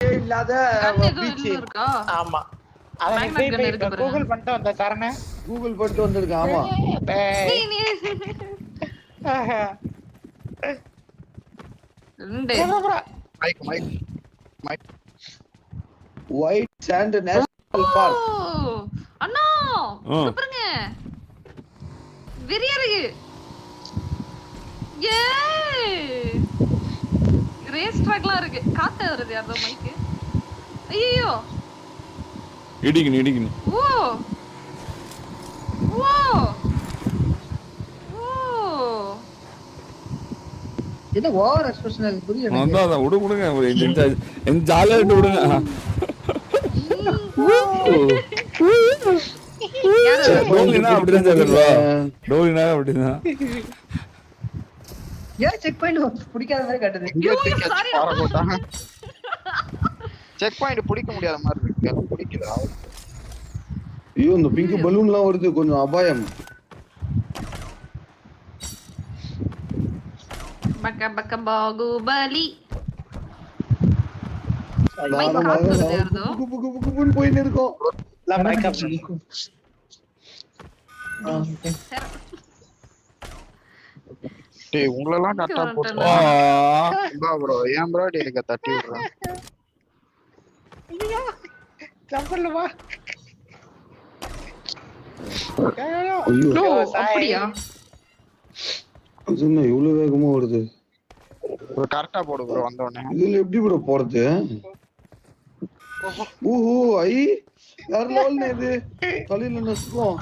இல்லாத பீச் இருக்கா? ஆமா அத கூகுள் பண்ணிட்டு வந்த சரண கூகுள் பண்ணிட்டு வந்திருக்கேன். ஆமா ஒயிட் சாண்ட் நேஷனல் பார்க். அண்ணா பாருங்க வெறியா இருக்கு. ஏ ரேஸ் ட்ராக்லாம் இருக்கு. காத்து வருது யாரோ மைக்கு. ஐயோ இடிக்குது. ஓ ஓ ஓ இது ஓவர் எக்ஸ்பிரஷன் புரியல. அதான் விடுங்க என் ஜாலியா விடுங்க. டோலினா அப்படிதான் சொல்லுவா. டோலினா அப்படிதான். ஏன் செக் பாயிண்ட் பிடிக்காத மாதிரி காட்டுது. செக் பாயிண்ட் பிடிக்க முடியாத மாதிரி இருக்கு. பிடிக்கல. ஐயோ இந்த பிங்க் பலூன்லாம் வருது, கொஞ்சம் அபாயம். பக்க பக்க பாகுபலி போயின்னு இருக்கோம். உங்களெல்லாம் கரெக்டா போட்டு ப்ரோ ஏன் ப்ரோ எனக்கு தட்டி விடுறேன். சம்பளமா அப்படியா? என்ன இவ்வளவு வேகமா வருது? கரெக்டா போடு ப்ரோ வந்த உடனே. இதுல எப்படி ப்ரோ போறது? ஓஹோ ஐ வேற லெவல்ல இது. தலையில நசுக்கும்.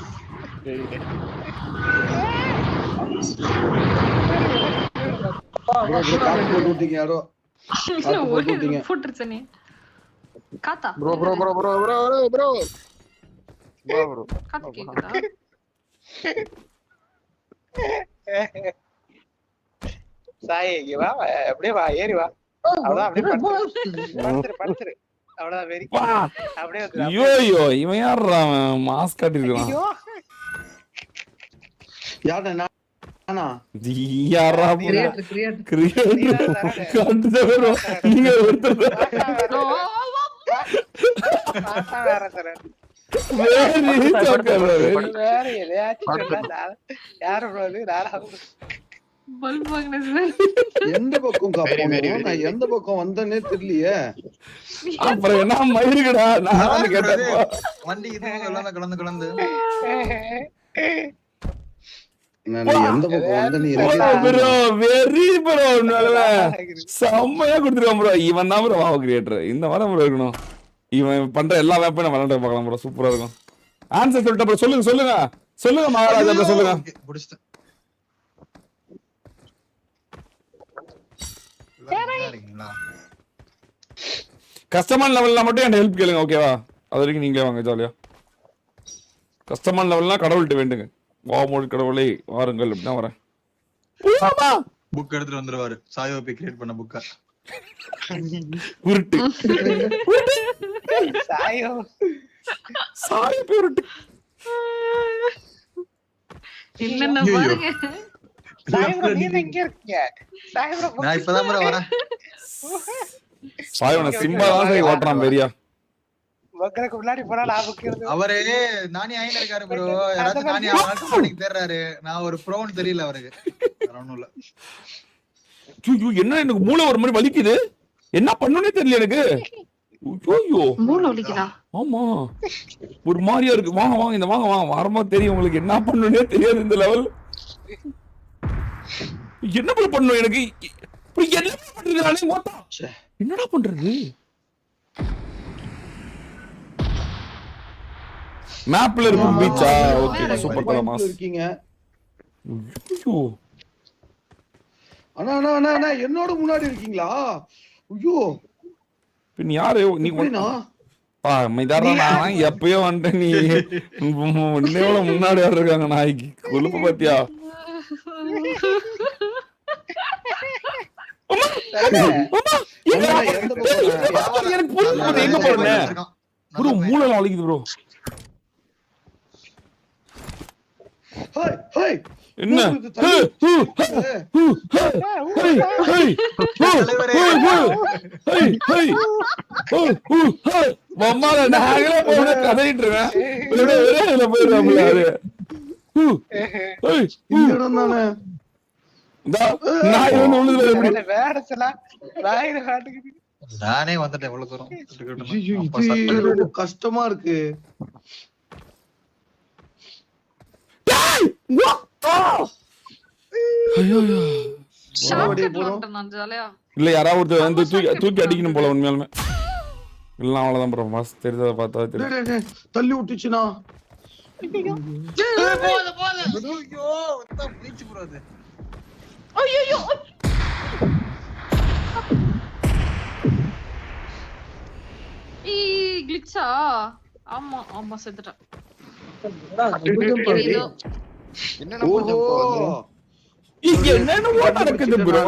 காத்து போட்டு விட்டீங்க யாரோ. போட்டுருச்சனே காத்தா. Bro bro bro bro bro bro bro காத்து கேக்குதா? சாய் இங்க வா, அப்படியே வா, ஏறி வா. அவ்வளவுதான், அப்படியே படுத்துரு. அவ்வளவுதான் வெரி அப்படியே வந்து. ஐயோ இவன் யாரா மாஸ்க் காட்டிருக்கான்? யாரா நானா? யாரா கிரியேட்டர் காட்டுதா ப்ரோ. நீங்க ஒருத்தர் வேற சார் வேற எதையாச்சும் யாரு ப்ரோ அது? எந்த பக்கம் காப்போம்? நான் எந்த பக்கம் வந்தேனே தெரியலையே. அப்புறம் என்ன மயிருக்குடா நான் கேட்டேன். வண்டி எல்லாமே கலந்து நான் எந்த பக்கம் வந்தேனே ப்ரோ வெரி ப்ரோ செம்மையா கொடுத்துருக்கான் ப்ரோ. இவன் தான் ப்ரோ வாவ் கிரியேட்டர். இந்த மாதிரி ப்ரோ இருக்கணும். இவன் பண்ற எல்லா வேப்பையும் நம்ம விளையாண்டு பார்க்கலாம் ப்ரோ. சூப்பரா இருக்கும். ஆன்சர் சொல்லிட்டு ப்ரோ. சொல்லுங்க மகாராஜா சொல்லுங்க. கஸ்டமர் லெவல்ல மட்டும் என் ஹெல்ப் கேளுங்க ஓகேவா? அது வரைக்கும் நீங்களே வாங்க ஜாலியா. கஸ்டமர் லெவல்னா கடவுள்கிட்ட வேண்டுங்க. வாமோடு கடவுளை வாருங்கள் அப்படின்னா வரேன். புக் எடுத்துட்டு வந்துருவாரு. சாயோபி கிரியேட் பண்ண புக்க. உருட்டு சாயோ உருட்டு என்னென்ன பாருங்க. சாயோ நீங்க எங்க இருக்கீங்க? சாயோ நான் இப்பதான் ப்ரோ வரேன். சாயோன சிம்பா தான் ஓட்டறான் பெரியா. வக்கறக்கு முன்னாடி போனா லாபுக்கு அவரே நானி ஆயில இருக்காரு ப்ரோ. யாராச்சும் நானி ஆல்கம்பனிக்கு தேர்றாரு. நான் ஒரு ப்ரோன்னு தெரியல அவருக்கு. ஒண்ணும் இல்ல. என்ன எனக்கு மூளை ஒரு மாதிரி வலிக்குது. என்ன பண்ணனும்னே தெரியல எனக்கு. ஐயோ மூளை வலிக்குதா? ஆமா ஒரு மாதிரியா இருக்கு. வாங்க இந்த வாங்க வரும்போது தெரியும் உங்களுக்கு என்ன பண்ணனும்னே தெரியாது. இந்த லெவல் என்ன பண்ணணும் எனக்கு? என்ன பண்றது? ஓட்டா என்னடா பண்றது? மேப்ல இருக்கு பீச்சா. ஓகே சூப்பர் தலமாஸ் இருக்கீங்க. ஐயோ அண்ணா என்னோட முன்னாடி இருக்கீங்களா? ஐயோ நீ யாரு? நீ எப்பயோ வந்துட்ட. நீ எவ்வளவு முன்னாடி யாரு இருக்காங்க? நாய்க்கு கொழுப்பு பாத்தியா? எங்க போறேன் ப்ரோ? மூளை வலிக்குது ப்ரோ. என்ன பொம்மால நாங்களே போன கதையிட்டு இருக்கேன் போயிடுறாங்க இந்த இடம் தானே நாய் வந்து உள்ளது எப்படி வேடச்சலாம் நாயில காட்டுக்குது. நானே வந்துட்டேன் இவ்வளவு தூரம். ஐயோ, இது ரொம்ப கஷ்டமா இருக்கு. ஷார்ட் கட்ல வந்துட்டேன் நான் ஜாலியா. இல்ல யாராவது ஒருத்தர் வந்து தூக்கி அடிக்கணும் போல உண்மையாலுமே. இல்ல அவ்வளவுதான் ப்ரோ மாஸ் தெரிஞ்சத பார்த்தா தெரியும். டேய், டேய், தள்ளி விட்டுச்சுனா ஐயோ ஒத்த ப்ளீச் ப்ரோ அது. ஐயோ கிளிச்சா. ஆமா ஆமா செத்துட்டேன். ஏதோ ஓஹோ இங்க என்னென்ன நடக்குது ப்ரோ?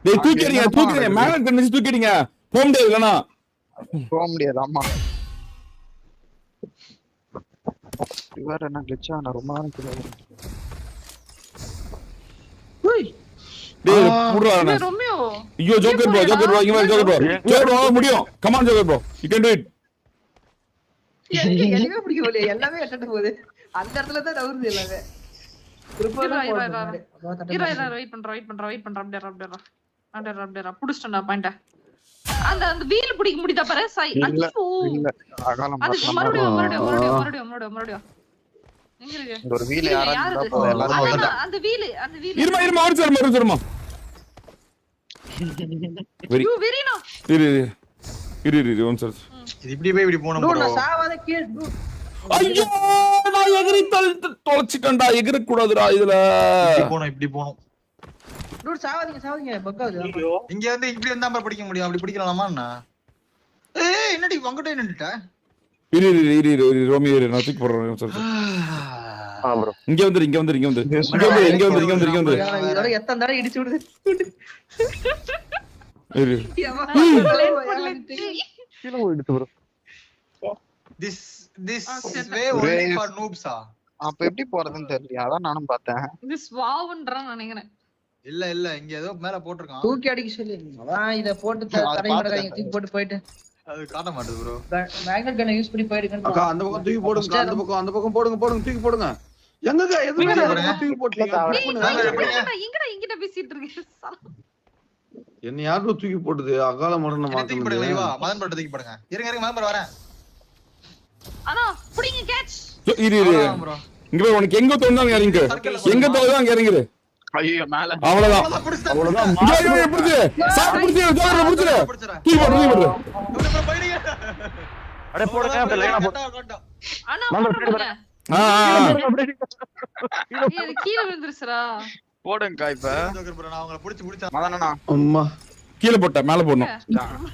டேய் தூக்கிடுங்க மேல கண்ணி தூக்கிடுங்க. போக முடியாது இல்லனா போக முடியாது. ஆமா இவர் என்ன கிளிச்சா நான் ரொம்ப நாள் டேய் புடுறானே. ரோமியோ ஐயோ ஜோக்கர் ப்ரோ இங்க வா ஜோக்கர் ப்ரோ முடியும். Come on joker bro you can to it. எதுவுமே பிடிக்க போல எல்லாமே அட்டெண்ட் போகுது. அந்த இடத்துல தான் நவுறுது எல்லாமே. வெயிட் பண்றேன் அப்படியே புடிச்சிட்டேன் பாயிண்ட. அந்த அந்த வீல் பிடிக்க முடியதா பாரு சை. ஐயோ அகாலம் அது மறுபடியும் எங்க இருக்கு இந்த ஒரு வீல் யாரா இருந்தா யாரு போதும் எல்லாரும் வந்துட்டா. அந்த வீல் இருமா ஒரு வெரி யூ வெரினா இரு ஒன் சார். இது இப்படி போய் இப்படி போணும் ப்ரோ ப்ரோ. நான் சாவாத கீழ ப்ரோ. ஐயோ நான் எகிரி தொலைச்சிட்டேன்டா. எகிர கூடாதுடா இதுல. இப்படி போணும். ப்ரோ சாவாதீங்க பக்காவுது. இங்க வந்து இப்படி வந்தா நம்ம படிக்க முடியும். அப்படி படிக்கலாமா என்ன? ஏய் என்னடி வங்கட்டே நின்னுட்ட? இரு ரோமியோ இரு நான் தூக்கி போடுறேன் சார். ப்ரோ இங்க வந்து இதோட எத்தனை தடவை இடிச்சு விடுது. இரு கீழ ஓடிட்டு bro. This way only for noobs. அப்ப எப்படி போறதுன்னு தெரியல. அதான் நானும் பார்த்தேன். திஸ் வாவ்ன்றான் நினைக்கிறேன். இல்ல இங்க ஏதோ மேல போட்டுருக்கான். தூக்கி அடிக்க சொல்லி அவன் இத போட்டு தடை பண்றாங்க. தூக்கி போட்டு போயிட்டு அது காட்ட மாட்டேது ப்ரோ. மேக்னெட் கன் யூஸ் பண்ணி போயிடுங்க. அக்கா அந்த பக்கம் தூக்கி போடுங்க. அந்த பக்கம் போடுங்க தூக்கி போடுங்க. எங்கங்க எதுக்கு தூக்கி போட்டீங்க? எங்கடா பேசிட்டு இருக்கீங்க? என்ன யாரோ தூக்கி போடுது. அகால மரணம் தூக்கி போடுங்க இவா. மதன் பட்ட தூக்கி போடுங்க. இருங்க மதன் பட்ட வரேன். அண்ணா புடிங்க கேட்ச். இரு ப்ரோ. இங்க போய் உனக்கு எங்க தோணுதோ இறங்கு. எங்க தோணுதோ அங்க இறங்கு. ஐயோ மேல அவ்வளவுதான். அவ்வளவுதான். புடிச்சு ஜோக்கர் புடிச்சு தூக்கி போடு. அட போடுங்க அப்படியே லைனா போடு. அண்ணா போடுங்க. இது கீழ விழுந்துருச்சுடா. போடுங்க இப்ப. ஜோக்கர் ப்ரோ நான் உங்களை புடிச்சு மதனண்ணா அம்மா கீழ போட்ட மேல போடணும்.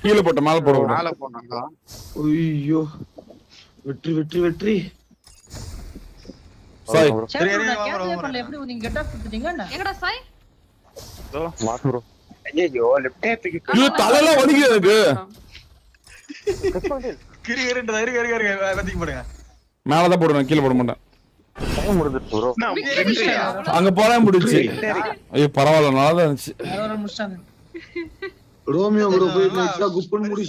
கீழ போட்ட மேல போடணும். மேல போனாங்க. ஐயோ வெற்றி சாய் சரி நான் கேட்கவே பண்ணல. எப்படி நீங்க கெட் ஆஃப் கொடுத்தீங்க என்ன? எங்கடா சாய்? தோ மாத்து ப்ரோ. ஐயோ லெஃப்ட் ஹேத்துக்கு இது தலைல வலிக்குது எனக்கு. கிரிகரண்டா இருங்க தூக்கி போடுங்க. மேல தான் போடுறேன் கீழ போட மாட்டேன். டைம் முடிஞ்சிருச்சு ப்ரோ. அங்க போறேன் முடிச்சு. ஐயோ பரவாயில்ல நல்லா தான் இருந்துச்சு. முடிச்சாங்க. ரோமியோ ப்ரோ போய் நெக்ஸ்டா குப்பன் முடி